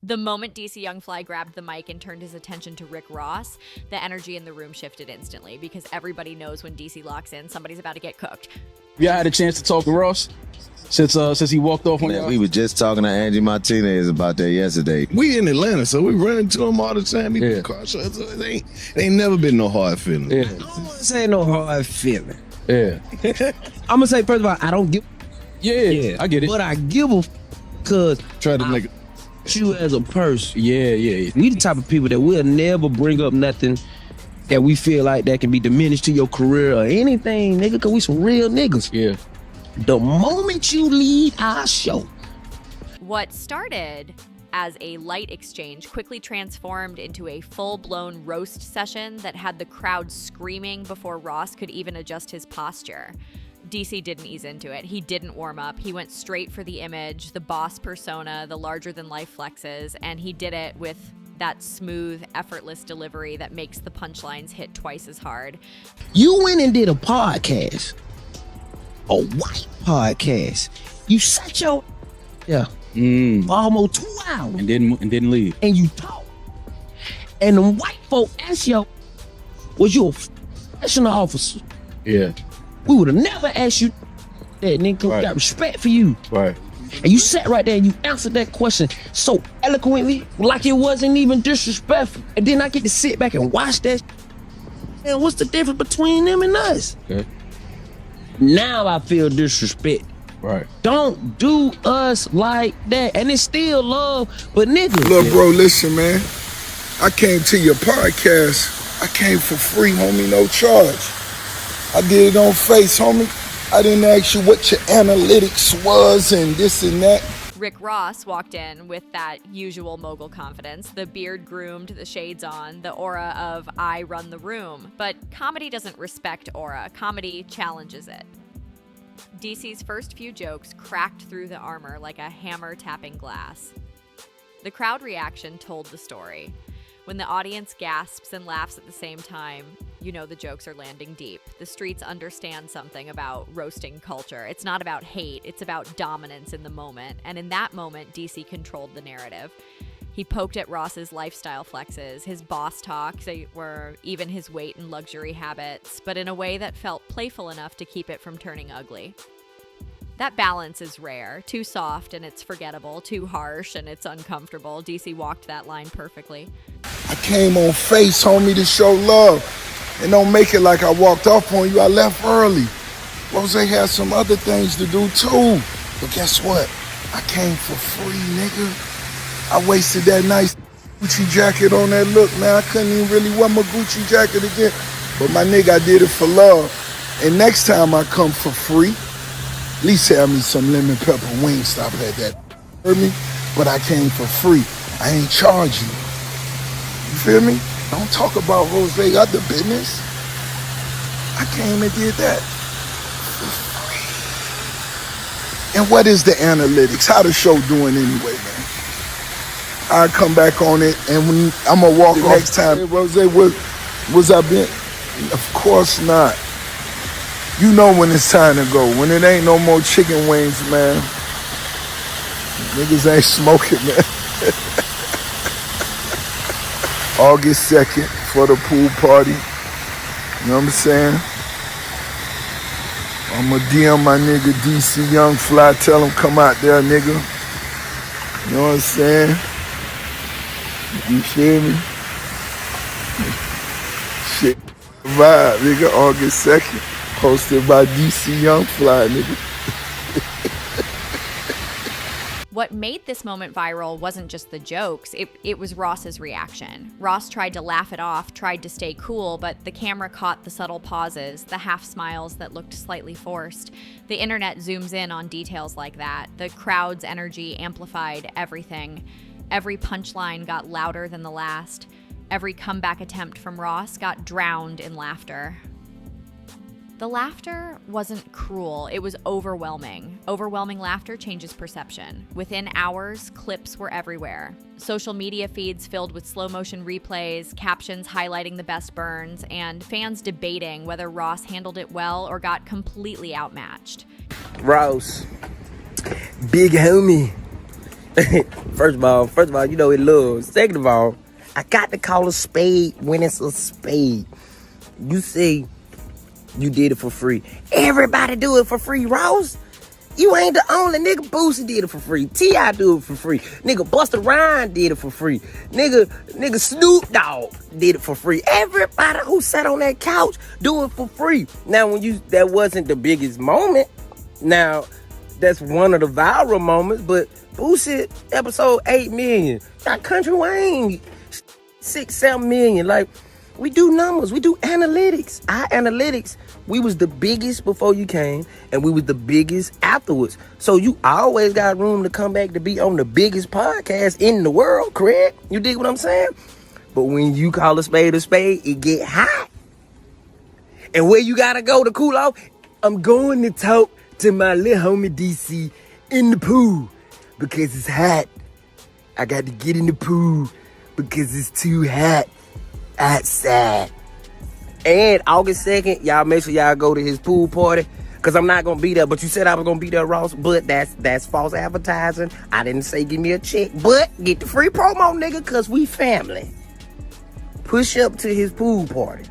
The moment DC Young Fly grabbed the mic and turned his attention to Rick Ross, the energy in the room shifted instantly because everybody knows when DC locks in, somebody's about to get cooked. Y'all had a chance to talk to Ross since he walked off on y'all? We were just talking to Angie Martinez about that yesterday. We in Atlanta, so we run into him all the time. Yeah. So it ain't never been no hard feeling. Yeah. I don't want to say no hard feeling. Yeah. I'm gonna say first of all, I don't give. Yeah, I get it. But I give a because Try to make it. you as a person. Yeah. We the type of people that will never bring up nothing that we feel like that can be diminished to your career or anything, nigga, because we some real niggas. Yeah. The moment you leave our show. What started as a light exchange quickly transformed into a full-blown roast session that had the crowd screaming before Ross could even adjust his posture. DC didn't ease into it. He didn't warm up. He went straight for the image, the boss persona, the larger-than-life flexes, and he did it with that smooth, effortless delivery that makes the punchlines hit twice as hard. You went and did a podcast. A white podcast. You sat your for almost 2 hours. And didn't leave. And you talk. And the white folk asked you, was you a professional officer? Yeah. We would have never asked you that, nigga. We Right. got respect for you. Right. And you sat right there and you answered that question so eloquently, like it wasn't even disrespectful. And then I get to sit back and watch that. And what's the difference between them and us? Okay. Now I feel disrespect. Right. Don't do us like that. And it's still love, but nigga. Look, bro, listen, man. I came to your podcast. I came for free, homie, no charge. I did it on face, homie. I didn't ask you what your analytics was and this and that. Rick Ross walked in with that usual mogul confidence, the beard groomed, the shades on, the aura of I run the room. But comedy doesn't respect aura. Comedy challenges it. DC's first few jokes cracked through the armor like a hammer tapping glass. The crowd reaction told the story. When the audience gasps and laughs at the same time, you know the jokes are landing deep. The streets understand something about roasting culture. It's not about hate, it's about dominance in the moment. And in that moment, DC controlled the narrative. He poked at Ross's lifestyle flexes, his boss talk, or even his weight and luxury habits, but in a way that felt playful enough to keep it from turning ugly. That balance is rare. Too soft and it's forgettable. Too harsh and it's uncomfortable. DC walked that line perfectly. I came on face, homie, to show love. And don't make it like I walked off on you. I left early. Rose had some other things to do too. But guess what? I came for free, nigga. I wasted that nice Gucci jacket on that look, man. I couldn't even really wear my Gucci jacket again. But my nigga, I did it for love. And next time I come for free, at least have me some lemon pepper wings. Stop at that. Heard me? But I came for free. I ain't charging. You feel me? Don't talk about Rose other business. I came and did that for free. And what is the analytics? How the show doing anyway, man? I come back on it, and when I'm gonna walk off next time. Hey, Rose, was I been? Of course not. You know when it's time to go. When it ain't no more chicken wings, man. Niggas ain't smoking, man. August 2nd for the pool party. You know what I'm saying? I'ma DM my nigga DC Young Fly. Tell him come out there, nigga. You know what I'm saying? You feel me? Shit. Vibe, nigga. August 2nd. Hosted by DC Young Fly, nigga. What made this moment viral wasn't just the jokes, it was Ross's reaction. Ross tried to laugh it off, tried to stay cool, but the camera caught the subtle pauses, the half smiles that looked slightly forced. The internet zooms in on details like that. The crowd's energy amplified everything. Every punchline got louder than the last. Every comeback attempt from Ross got drowned in laughter. The laughter wasn't cruel, it was overwhelming. Overwhelming laughter changes perception. Within hours, clips were everywhere. Social media feeds filled with slow-motion replays, captions highlighting the best burns, and fans debating whether Ross handled it well or got completely outmatched. Ross, big homie. First of all, you know it love. Second of all, I got to call a spade when it's a spade. You say you did it for free. Everybody do it for free, Ross. You ain't the only nigga. Boosie did it for free. T.I. do it for free. Nigga Busta Rhymes did it for free. Nigga Snoop Dogg did it for free. Everybody who sat on that couch do it for free. Now, that wasn't the biggest moment. Now, that's one of the viral moments, but Boosie episode 8 million. Got Country Wayne 6-7 million. Like, we do numbers. We do analytics. Our analytics, we was the biggest before you came, and we was the biggest afterwards. So you always got room to come back to be on the biggest podcast in the world, correct? You dig what I'm saying? But when you call a spade, it get hot. And where you gotta go to cool off? I'm going to talk to my little homie DC in the pool because it's hot. I got to get in the pool because it's too hot outside. And August 2nd, y'all make sure y'all go to his pool party, because I'm not gonna be there. But you said I was gonna be there, Ross. But that's false advertising. I didn't say give me a check, but get the free promo, nigga, because we family. Push up to his pool party.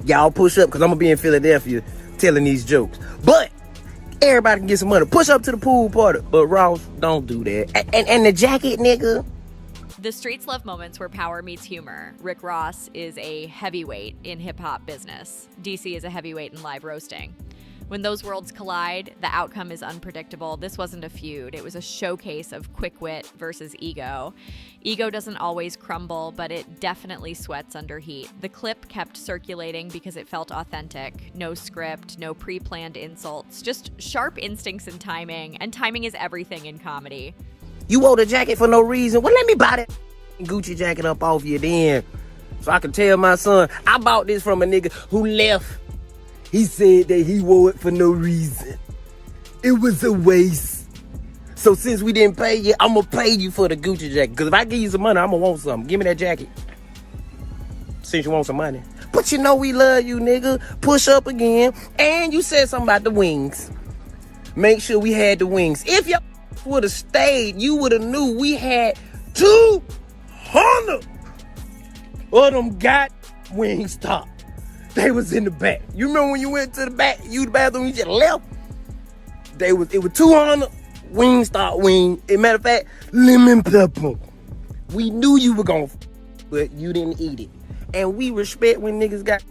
Y'all push up, because I'm gonna be in Philadelphia telling these jokes. But everybody can get some money. Push up to the pool party. But Ross, don't do that. And the jacket, nigga. The streets love moments where power meets humor. Rick Ross is a heavyweight in hip-hop business. DC is a heavyweight in live roasting. When those worlds collide, the outcome is unpredictable. This wasn't a feud. It was a showcase of quick wit versus ego. Ego doesn't always crumble, but it definitely sweats under heat. The clip kept circulating because it felt authentic. No script, no pre-planned insults, just sharp instincts and timing is everything in comedy. You wore the jacket for no reason. Well, let me buy that Gucci jacket up off you then, so I can tell my son I bought this from a nigga who left. He said that he wore it for no reason. It was a waste. So since we didn't pay you, I'm gonna pay you for the Gucci jacket. Because if I give you some money, I'm gonna want something. Give me that jacket. Since you want some money. But you know we love you, nigga. Push up again. And you said something about the wings. Make sure we had the wings. If you would have stayed, you would have knew we had 200 of them got Wingstop. They was in the back. You remember when you went to the back, the bathroom, you just left? It was 200 Wingstop wings. As a matter of fact, lemon pepper. We knew you were gonna but you didn't eat it. And we respect when niggas got,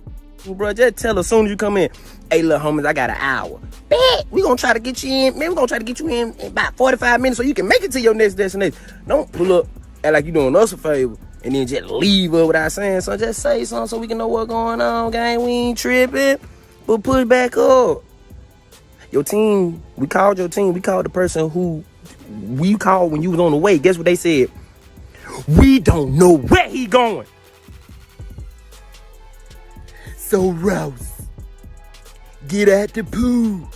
bro, just tell us as soon as you come in, hey, little homies, I got an hour. Bet, we gonna try to get you in, man, we gonna try to get you in about 45 minutes so you can make it to your next destination. Don't pull up, act like you doing us a favor, and then just leave her without saying something. Just say something so we can know what's going on, gang. We ain't tripping, but push back up. Your team, we called your team, we called the person who we called when you was on the way. Guess what they said? We don't know where he going. So Ross, get at the pool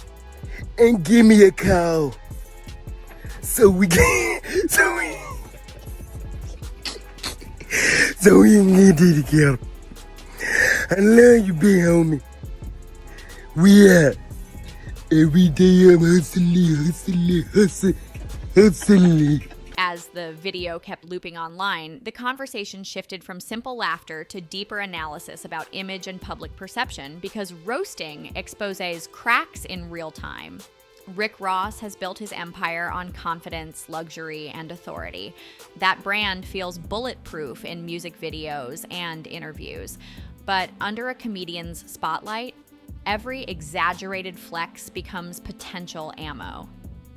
and give me a call so we can so we can get it together. I love you, big homie. We out. Every day I'm hustling. As the video kept looping online, the conversation shifted from simple laughter to deeper analysis about image and public perception because roasting exposes cracks in real time. Rick Ross has built his empire on confidence, luxury, and authority. That brand feels bulletproof in music videos and interviews. But under a comedian's spotlight, every exaggerated flex becomes potential ammo.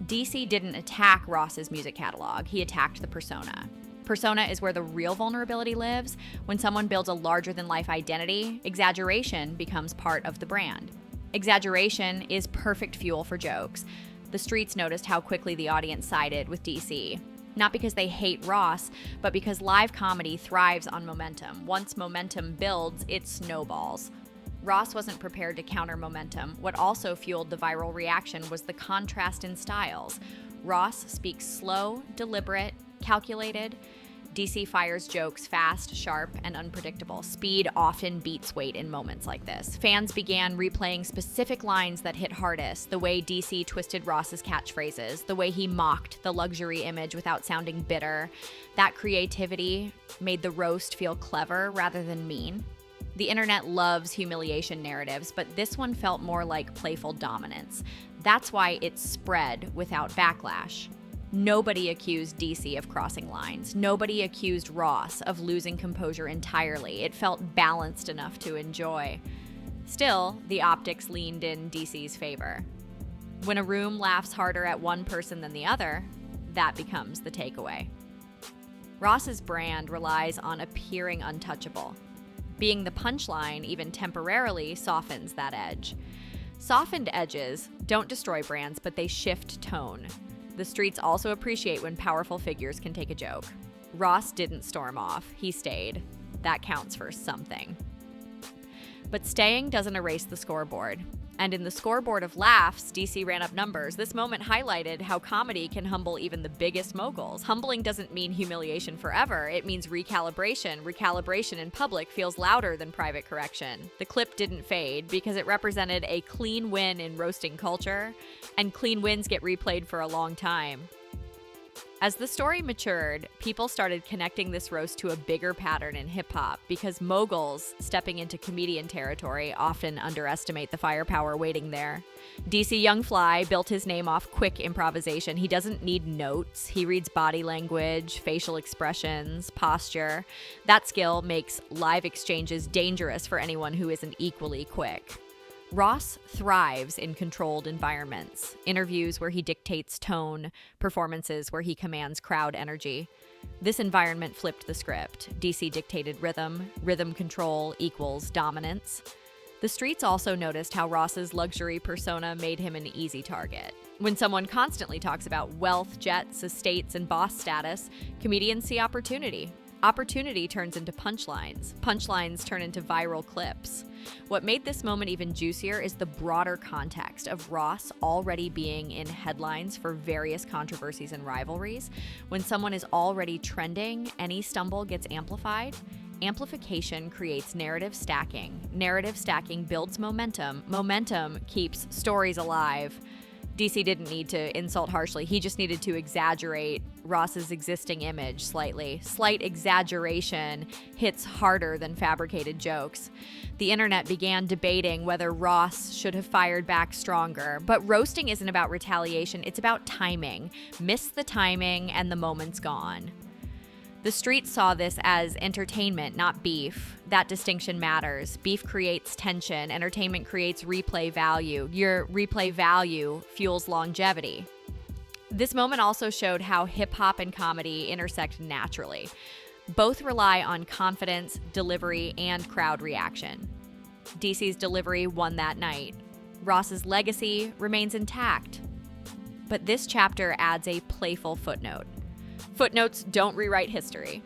DC didn't attack Ross's music catalog, he attacked the persona. Persona is where the real vulnerability lives. When someone builds a larger-than-life identity, exaggeration becomes part of the brand. Exaggeration is perfect fuel for jokes. The streets noticed how quickly the audience sided with DC. Not because they hate Ross, but because live comedy thrives on momentum. Once momentum builds, it snowballs. Ross wasn't prepared to counter momentum. What also fueled the viral reaction was the contrast in styles. Ross speaks slow, deliberate, calculated. DC fires jokes fast, sharp, and unpredictable. Speed often beats weight in moments like this. Fans began replaying specific lines that hit hardest, the way DC twisted Ross's catchphrases, the way he mocked the luxury image without sounding bitter. That creativity made the roast feel clever rather than mean. The internet loves humiliation narratives, but this one felt more like playful dominance. That's why it spread without backlash. Nobody accused DC of crossing lines. Nobody accused Ross of losing composure entirely. It felt balanced enough to enjoy. Still, the optics leaned in DC's favor. When a room laughs harder at one person than the other, that becomes the takeaway. Ross's brand relies on appearing untouchable. Being the punchline, even temporarily, softens that edge. Softened edges don't destroy brands, but they shift tone. The streets also appreciate when powerful figures can take a joke. Ross didn't storm off, he stayed. That counts for something. But staying doesn't erase the scoreboard. And in the scoreboard of laughs, DC ran up numbers. This moment highlighted how comedy can humble even the biggest moguls. Humbling doesn't mean humiliation forever. It means recalibration. Recalibration in public feels louder than private correction. The clip didn't fade because it represented a clean win in roasting culture, and clean wins get replayed for a long time. As the story matured, people started connecting this roast to a bigger pattern in hip-hop because moguls stepping into comedian territory often underestimate the firepower waiting there. DC Young Fly built his name off quick improvisation. He doesn't need notes. He reads body language, facial expressions, posture. That skill makes live exchanges dangerous for anyone who isn't equally quick. Ross thrives in controlled environments, interviews where he dictates tone, performances where he commands crowd energy. This environment flipped the script. DC dictated rhythm, rhythm control equals dominance. The streets also noticed how Ross's luxury persona made him an easy target. When someone constantly talks about wealth, jets, estates, and boss status, comedians see opportunity. Opportunity turns into punchlines. Punchlines turn into viral clips. What made this moment even juicier is the broader context of Ross already being in headlines for various controversies and rivalries. When someone is already trending, any stumble gets amplified. Amplification creates narrative stacking. Narrative stacking builds momentum. Momentum keeps stories alive. DC didn't need to insult harshly. He just needed to exaggerate Ross's existing image slightly. Slight exaggeration hits harder than fabricated jokes. The internet began debating whether Ross should have fired back stronger. But roasting isn't about retaliation, it's about timing. Miss the timing and the moment's gone. The streets saw this as entertainment, not beef. That distinction matters. Beef creates tension. Entertainment creates replay value. Your replay value fuels longevity. This moment also showed how hip-hop and comedy intersect naturally. Both rely on confidence, delivery, and crowd reaction. DC's delivery won that night. Ross's legacy remains intact. But this chapter adds a playful footnote. Footnotes don't rewrite history.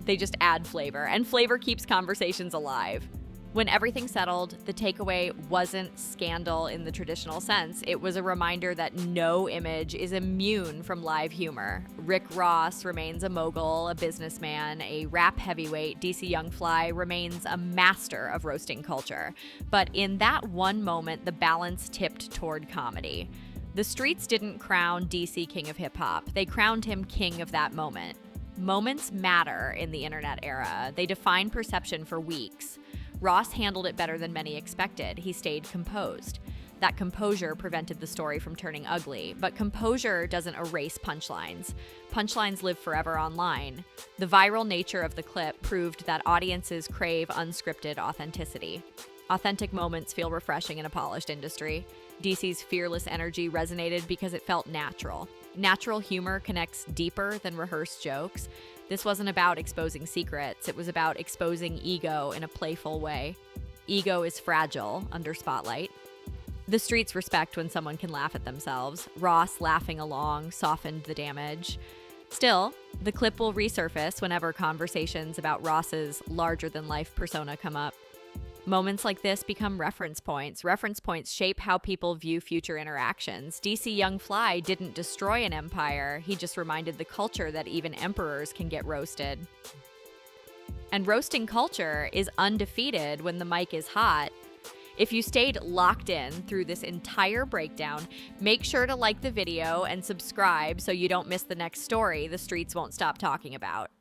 They just add flavor, and flavor keeps conversations alive. When everything settled, the takeaway wasn't scandal in the traditional sense. It was a reminder that no image is immune from live humor. Rick Ross remains a mogul, a businessman, a rap heavyweight. DC Young Fly remains a master of roasting culture. But in that one moment, the balance tipped toward comedy. The streets didn't crown DC king of hip-hop. They crowned him king of that moment. Moments matter in the internet era. They define perception for weeks. Ross handled it better than many expected. He stayed composed. That composure prevented the story from turning ugly. But composure doesn't erase punchlines. Punchlines live forever online. The viral nature of the clip proved that audiences crave unscripted authenticity. Authentic moments feel refreshing in a polished industry. DC's fearless energy resonated because it felt natural. Natural humor connects deeper than rehearsed jokes. This wasn't about exposing secrets. It was about exposing ego in a playful way. Ego is fragile under spotlight. The streets respect when someone can laugh at themselves. Ross laughing along softened the damage. Still, the clip will resurface whenever conversations about Ross's larger-than-life persona come up. Moments like this become reference points. Reference points shape how people view future interactions. DC Young Fly didn't destroy an empire, he just reminded the culture that even emperors can get roasted. And roasting culture is undefeated when the mic is hot. If you stayed locked in through this entire breakdown, make sure to like the video and subscribe so you don't miss the next story the streets won't stop talking about.